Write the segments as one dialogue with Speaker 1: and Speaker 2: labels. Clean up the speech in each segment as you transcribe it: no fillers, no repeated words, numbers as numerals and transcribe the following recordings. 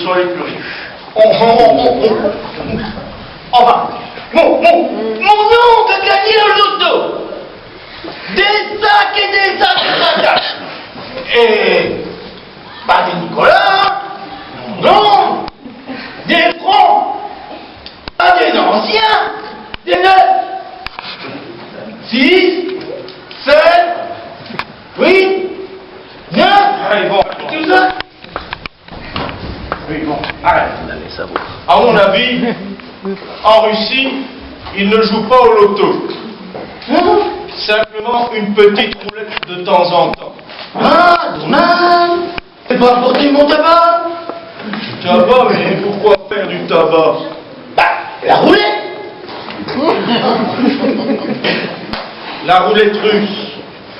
Speaker 1: sont les plus riches. Enfin, mon oncle a gagné au loto. Des sacs et des sacs de patates. Et pas des Nicolas, non, des francs, pas des anciens, des neufs. 6, 7, 8, 9. Allez, bon, tout ça. Oui, bon, arrête. À mon avis, en Russie, ils ne jouent pas au loto. Simplement une petite roulette de temps en temps. Ah, dommage. C'est pas apporter mon tabac. Du tabac, mais pourquoi faire du tabac? Bah, la roulette. La roulette russe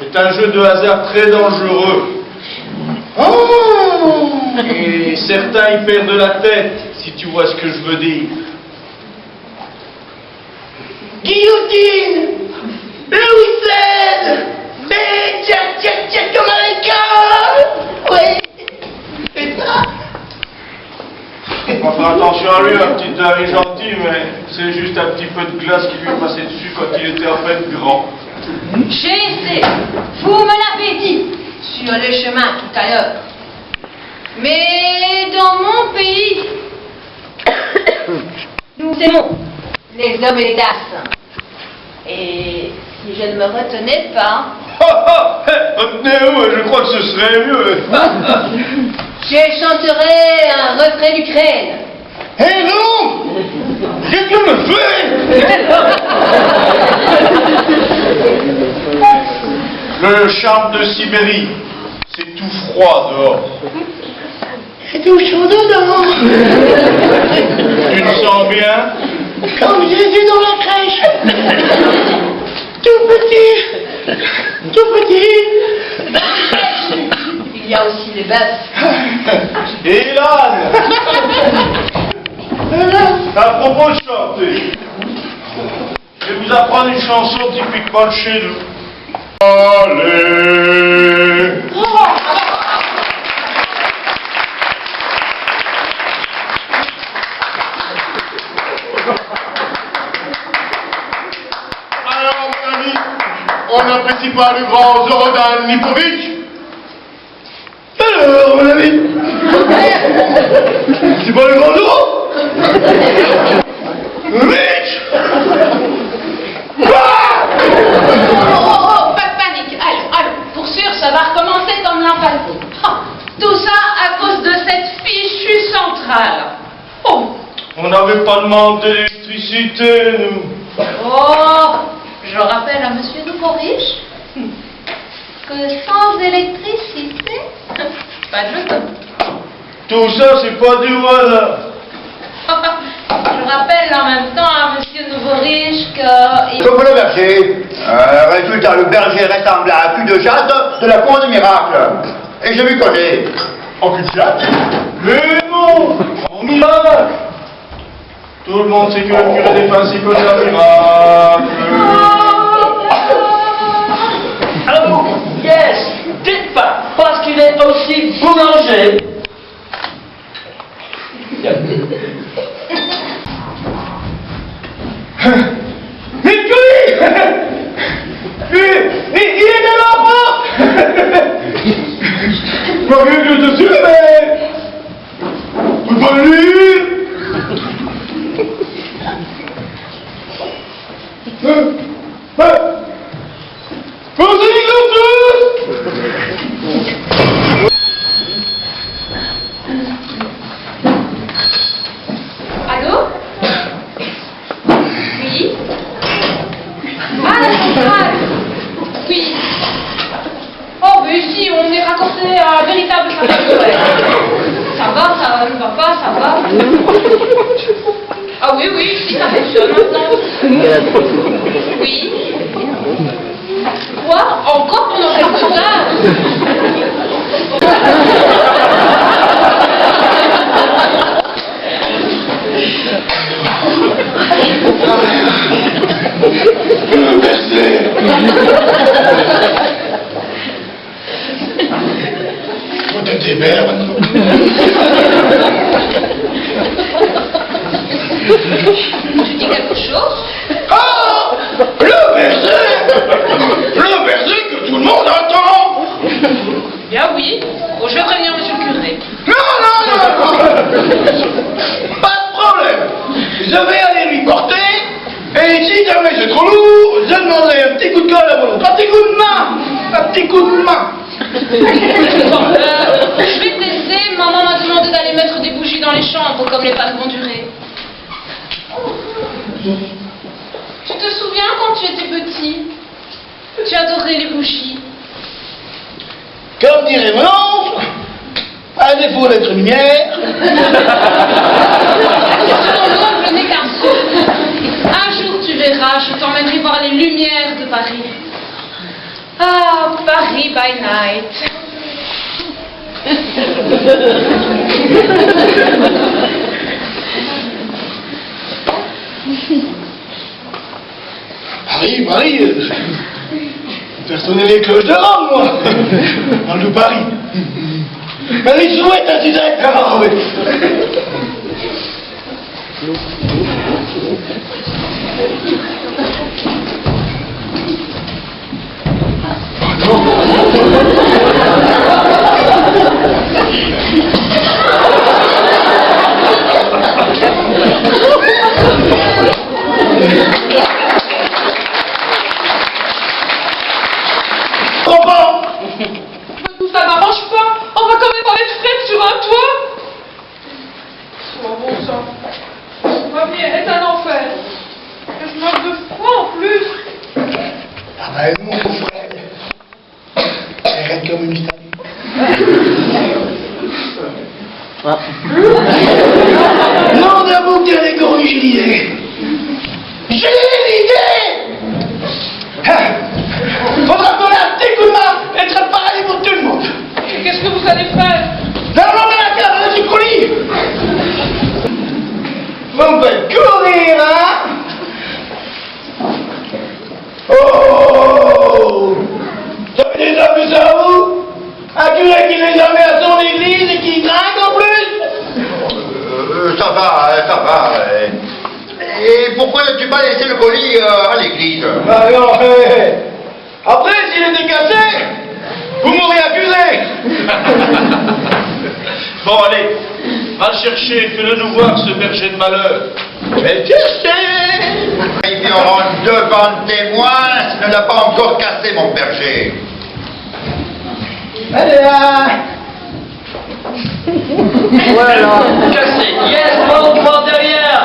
Speaker 1: est un jeu de hasard très dangereux. Oh. Et certains y perdent de la tête, si tu vois ce que je veux dire. Guillotine, Louis XVI, mais tiens, comme un oui, c'est ça. On va faire attention à lui, un petit Harry gentil, mais c'est juste un petit peu de glace qui lui est passé dessus quand il était en fait grand.
Speaker 2: J'ai essayé, vous me l'avez dit, sur le chemin tout à l'heure. Mais dans mon pays, nous aimons les hommes et les tasses. Et si je ne me retenais pas...
Speaker 1: Retenez-vous, je crois que ce serait mieux.
Speaker 2: Je chanterai un refrain d'Ukraine.
Speaker 1: Eh non! Qu'est-ce que me fais? Le charme de Sibérie, c'est tout froid dehors.
Speaker 3: C'est tout chaud dedans.
Speaker 1: Tu te sens bien?
Speaker 3: Comme Jésus dans la crèche. Tout petit.
Speaker 2: Il y a aussi les bœufs.
Speaker 1: Et l'âne. À propos de chanter, je vais vous apprendre une chanson typiquement de chez nous. Allez. Alors, mon ami, on n'apprécie pas le grand Zoran Lipovitch? Alors, mon ami, c'est pas le grand Zoran? Lipovitch?
Speaker 2: Oh, pas de panique. Allons, pour sûr, ça va recommencer comme l'an passé. Tout ça à cause de cette fichue centrale. Oh.
Speaker 1: On n'avait pas demandé d'électricité, nous.
Speaker 2: Oh, je rappelle à monsieur Nouveau-Riche que sans électricité, pas de loto.
Speaker 1: Tout ça, c'est pas du hasard.
Speaker 2: Je rappelle en même temps à monsieur Nouveau-Riche que...
Speaker 4: Comme le berger. Résultat, le berger ressemble à un cul de chatte de la cour des miracles. Et je m'y connais.
Speaker 1: En cul de chatte? Mais non! En miracle! Tout le monde sait que le curé des fins s'y connaît en miracle.
Speaker 5: Oh, yes! Dites pas, parce qu'il est aussi boulanger.
Speaker 1: Mais Curé! Il est dans la porte! Pas mieux que dessus, mais... Faut pas le lire!
Speaker 2: Allô? Oui? Ah, la centrale! Oui. Oh, mais ici, on est raccordé à un véritable centrale solaire. Ça ne va pas, ça va. Ah oui, ici, ça fonctionne maintenant. Oui. Quoi? Encore pendant quelques heures?
Speaker 1: Faut te démerdre.
Speaker 3: Pas de problème. Je vais aller lui porter, et si jamais c'est trop lourd, je demanderai un petit coup de colle à mon oncle. Un petit coup de main. Un petit coup de main.
Speaker 2: Bon, je vais te laisser. Maman m'a demandé d'aller mettre des bougies dans les chambres, comme les pannes vont durer. Tu te souviens quand tu étais petit? Tu adorais les bougies.
Speaker 3: Comme dirait mon oncle, à défaut d'être une lumière.
Speaker 2: Selon l'oncle n'est qu'un sot. Un jour tu verras, je t'emmènerai voir les lumières de Paris. Ah, Paris by night.
Speaker 3: Paris, personne n'est les cloches de Rome, moi. Dans le Paris. Paris souhaite un petit ah oui.
Speaker 2: Ça m'arrange pas. On va quand même pas mettre Fred sur un toit. Oh bon sang. Ma vie est un enfer. Et je manque de froid en plus.
Speaker 3: Ah ben mon Fred, elle est comme une statue. Non d'avoue qu'elle est corrigée, j'ai l'idée. J'ai l'idée. Faudra donner un petit coup de main et être pareil pour tout le monde.
Speaker 2: Qu'est-ce que vous allez faire?
Speaker 3: Non, mais la carte du colis. Vous me faites courir, hein? Oh! Ça fait déjà vu ça, vous? Un curé qui n'est jamais à son église et qui trinque en plus?
Speaker 4: Ça va. Et pourquoi n'as-tu pas laissé le colis à l'église?
Speaker 3: Ah non, après, s'il était cassé, vous m'auriez accusé.
Speaker 1: Bon, allez, va le chercher, fais-le nous voir, ce berger de malheur.
Speaker 3: Mais cherchez!
Speaker 4: Il viendra devant témoin s'il ne l'a pas encore cassé, mon berger.
Speaker 3: Allez là!
Speaker 5: Voilà. Cassé. Yes, bon, par derrière.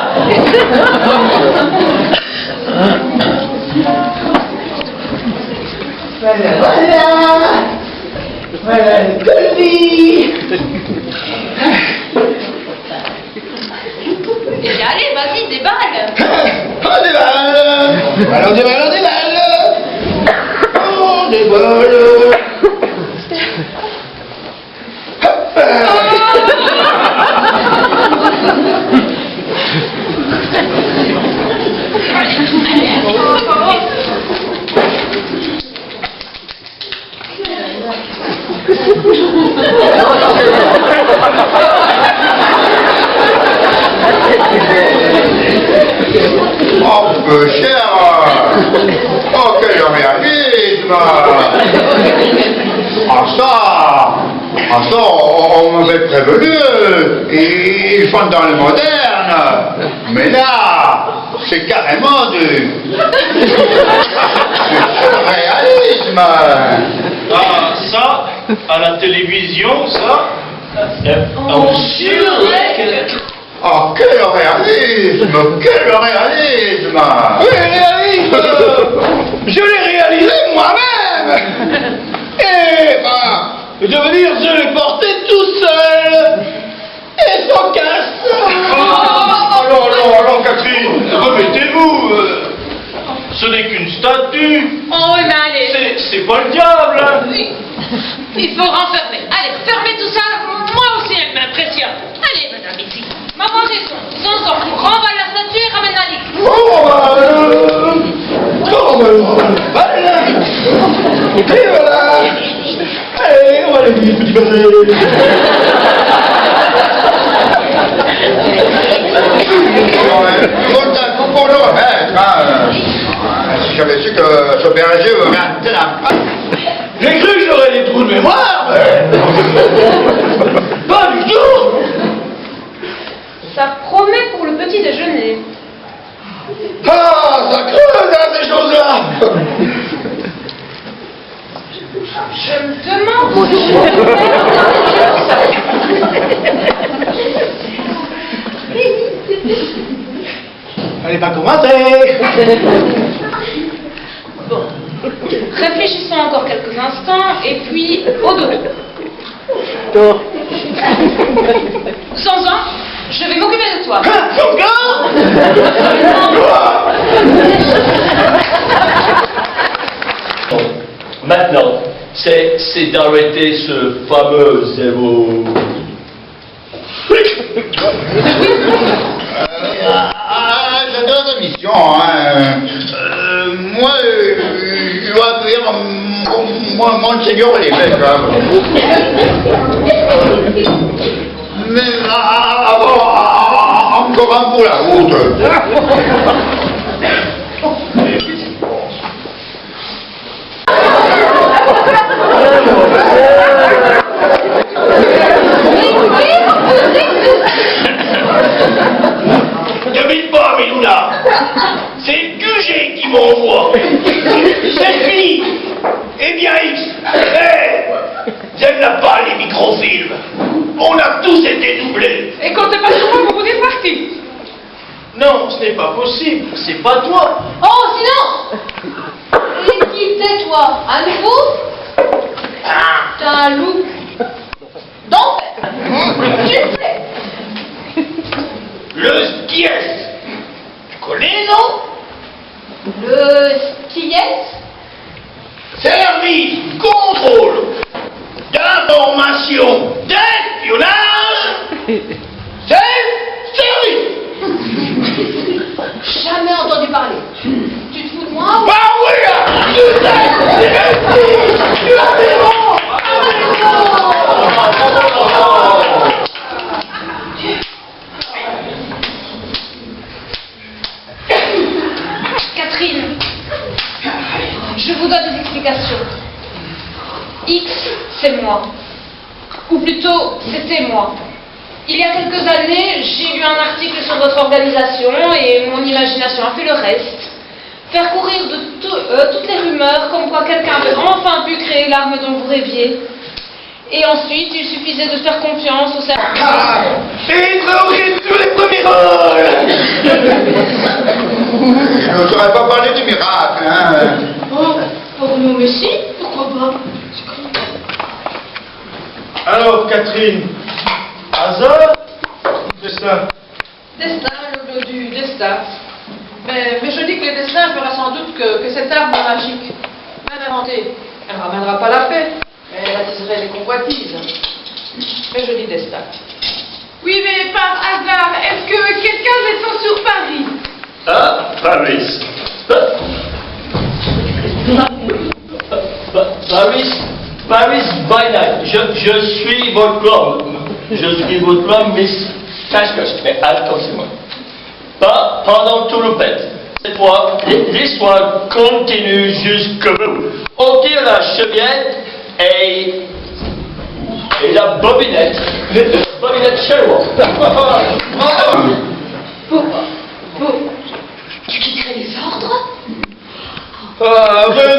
Speaker 3: Voilà le colis!
Speaker 2: Allez, vas-y, déballe.
Speaker 3: On déballe! On déballe! On déballe!
Speaker 4: Oh, peu cher. Oh, quel réalisme. On m'avait prévenu. Ils font dans le moderne. Mais là, c'est carrément du réalisme.
Speaker 1: Ah, ça, à la télévision, ça.
Speaker 2: Oh, purée.
Speaker 4: Oh, quel réalisme.
Speaker 3: Oui, réalisme! Je l'ai réalisé moi-même! Et je veux dire, je l'ai porté tout seul! Et sans casse!
Speaker 1: Alors, Catherine, remettez-vous. Ce n'est qu'une statue.
Speaker 2: Oh, oui, mais allez.
Speaker 1: C'est pas le diable, hein.
Speaker 2: Oui. Il faut renfermer. Allez, fermez tout ça. Moi aussi, elle m'impressionne. Allez, madame, ici. Maman, raison. Remballe la statue et ramène la liste.
Speaker 3: Et voilà! Allez, on va aller vite, petit bébé!
Speaker 4: Pour le remettre, hein. Si j'avais su que ce berger aurait un tel impact.
Speaker 3: J'ai cru que j'aurais des trous de mémoire, mais... Pas du tout! pas commencé.
Speaker 2: Bon. Réfléchissons encore quelques instants et puis au dodo. Sansan, je vais m'occuper de toi.
Speaker 3: Encore?
Speaker 5: Maintenant, c'est d'arrêter ce fameux zéro.
Speaker 4: J'adore la mission, hein. Moi, je dois faire Monseigneur l'évêque, hein. Mais encore un pour la route.
Speaker 3: Devine pas, Miluna. C'est le QG qui m'envoie. C'est fini. Eh bien, X. J'aime la pas les microfilms. On a tous été doublés.
Speaker 2: Et comptez pas sur moi pour vous départir.
Speaker 1: Non, ce n'est pas possible. C'est pas toi.
Speaker 2: Oh, sinon. Et qui t'es, toi? Un nouveau? T'as un loup d'enfer. Tu le sais.
Speaker 3: Le Skies. Tu connais, non?
Speaker 2: Le skiet?
Speaker 3: Service contrôle d'information d'espionnage. C'est service.
Speaker 2: Jamais entendu parler. Tu te fous de moi ou...
Speaker 3: Bah oui, tu sais, c'est réussi. Tu as raison.
Speaker 2: Catherine, je vous donne des explications. X, c'est moi. Ou plutôt, c'était moi. Il y a quelques années, j'ai lu un article sur votre organisation et mon imagination a fait le reste. Faire courir toutes les rumeurs comme quoi quelqu'un avait enfin pu créer l'arme dont vous rêviez. Et ensuite, il suffisait de faire confiance au service.
Speaker 3: Et j'aurai tous les premiers rôles.
Speaker 4: Je n'aurais pas parlé du miracle, hein.
Speaker 2: Oh, pour nous, mais si, pourquoi pas?
Speaker 1: Alors, Catherine, hasard ou destin?
Speaker 6: Destin, le lot du destin. Mais je dis que le destin fera sans doute que cette arme magique, bien inventée, elle ne ramènera pas la paix, mais elle attiserait les convoitises. Mais je dis destin.
Speaker 2: Oui, mais par hasard, est-ce que quelqu'un descend sur Paris?
Speaker 5: Ah, Paris. Paris by night. Je suis votre homme. Je suis votre homme, Miss Cash-Cash. Mais attention, pas pendant tout le pet. Cette fois, l'histoire continue jusqu'au bout. On tire la chevillette et la bobinette. La bobinette Sherwood.
Speaker 2: Tu quitterais les ordres?
Speaker 1: Ah, mais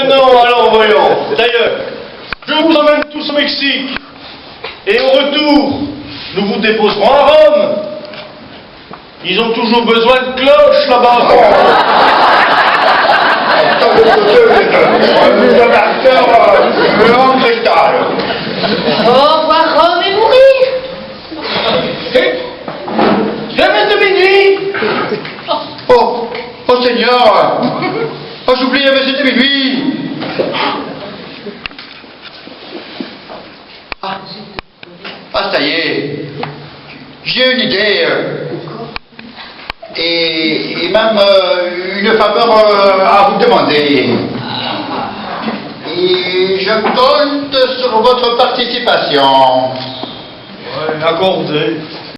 Speaker 1: non, allons, voyons. D'ailleurs, je vous emmène tous au Mexique. Et au retour, nous vous déposerons à Rome. Ils ont toujours besoin de cloches là-bas.
Speaker 4: Le marqueur en cristal.
Speaker 2: Au revoir Rome et mourir.
Speaker 3: Jamais de minuit.
Speaker 4: Oh Seigneur. Oh, j'oubliais, mais c'était minuit. Ah, ça y est. J'ai une idée. Et même une faveur à vous demander. Et je compte sur votre participation.
Speaker 1: Ouais, accordé.